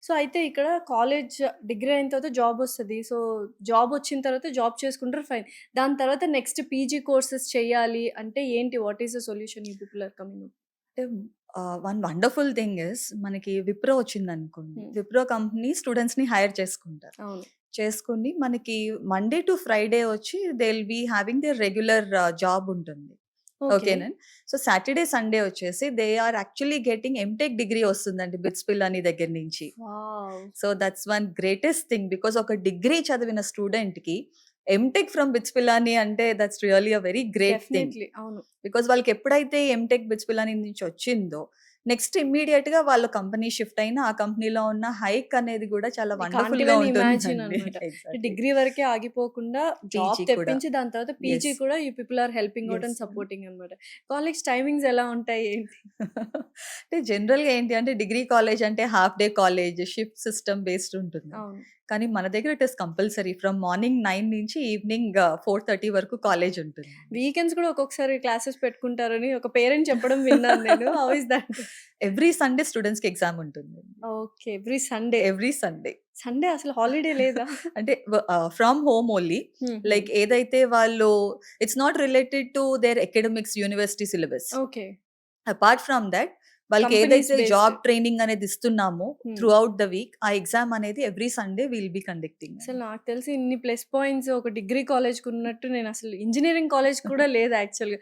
So, అయితే ఇక్కడ college degree అయిన తర్వాత జాబొస్తది. సో, జాబొచ్చిన తర్వాత జాబ్ చేసుకుంటారు ఫైన్. దాని తర్వాత నెక్స్ట్ పీజీ కోర్సెస్ చేయాలి అంటే ఏంటి? What is the solution you people are coming up? అంటే వన్ వండర్‌ఫుల్ థింగ్ ఈస్ మనకి విప్రో వచ్చిందనుకోండి. హ్మ్. విప్రో కంపెనీ స్టూడెంట్స్‌ని హైర్ చేసుకుంటారు. అవును. చేసుకొని మనకి మండే టు ఫ్రైడే వచ్చి they will be having their regular job ఉంటుంది. ఓకే. ఓకేనా. సో, సాటర్‌డే, సండే వచ్చేసి they are actually getting MTech degree వస్తుందండి బిట్స్ పిల్లని దగ్గర నుంచి. Wow! So, that's one greatest thing because ఒక డిగ్రీ చదివిన స్టూడెంట్‌కి ఎంటెక్ ఫ్రమ్ బిట్స్ పిల్లాని అంటే that's really a very great thing. Definitely. అవును. బికాజ్ వాళ్ళకెప్పుడైతే ఎంటెక్ బిట్స్ పిల్లాని నుంచి వచ్చిందో, నెక్స్ట్ ఇమ్మీడియేట్‌గా వాళ్ళు కంపెనీ షిఫ్ట్ అయిన ఆ కంపెనీలో ఉన్న హైక్ అనేది గూడా చాలా వి కాంట్ వండర్‌ఫుల్‌గా ఈవెన్ ఇమాజిన్ ఉంటుందండి. అనమాట. ఎగ్జాక్ట్‌లీ. డిగ్రీ వరకే ఆగిపోకుండా జాబ్ పీజీ కూడా. తెప్పించి దాని తర్వాత పీజీ యెస్. కూడా you people are helping out yes. And supporting అనమాట. కాలేజ్ టైమింగ్స్ ఎలా ఉంటాయి? ఏంటి? అంటే జనరల్‌గా ఏంటి అంటే డిగ్రీ కాలేజ్ అంటే half day college, shift system based ఉంటుంది. అవును. కానీ మన దగ్గర it is compulsory from morning 9 నుంచి ఈవినింగ్ 4:30 వరకు కాలేజ్ ఉంటుంది. వీకెండ్స్ కూడా ఒక్కొక్కసారి క్లాసెస్ పెట్టుకుంటారని ఒక పేరెంట్ చెప్పడం విన్నాను నేను. How is that? Every Sunday స్టూడెంట్స్‌కి ఎగ్జామ్ ఉంటుంది. Okay. Every Sunday. Every Sunday. Sunday అసలు హాలిడే లేదా? అంటే ఫ్రమ్ హోమ్ ఓన్లీ. హుహు. లైక్ ఏదైతే వాళ్ళు it's not related to their academics university syllabus. Okay. Apart from that వాళ్ళకి కంపెనీస్ ఏదైతే బేస్డ్. జాబ్ ట్రైనింగ్ అనేది ఇస్తున్నామో హ్మ్. త్రూ ఔట్ ద వీక్ ఆ ఎగ్జామ్ అనేది every Sunday will be conducting అసలు అండి. నాకు తెలిసి ఇన్ని ప్లస్ పాయింట్స్ ఒక డిగ్రీ కాలేజ్‌కున్నట్టు నేనసలు ఇంజినీరింగ్ కాలేజ్ కూడా లేదు యాక్చువల్‌గా.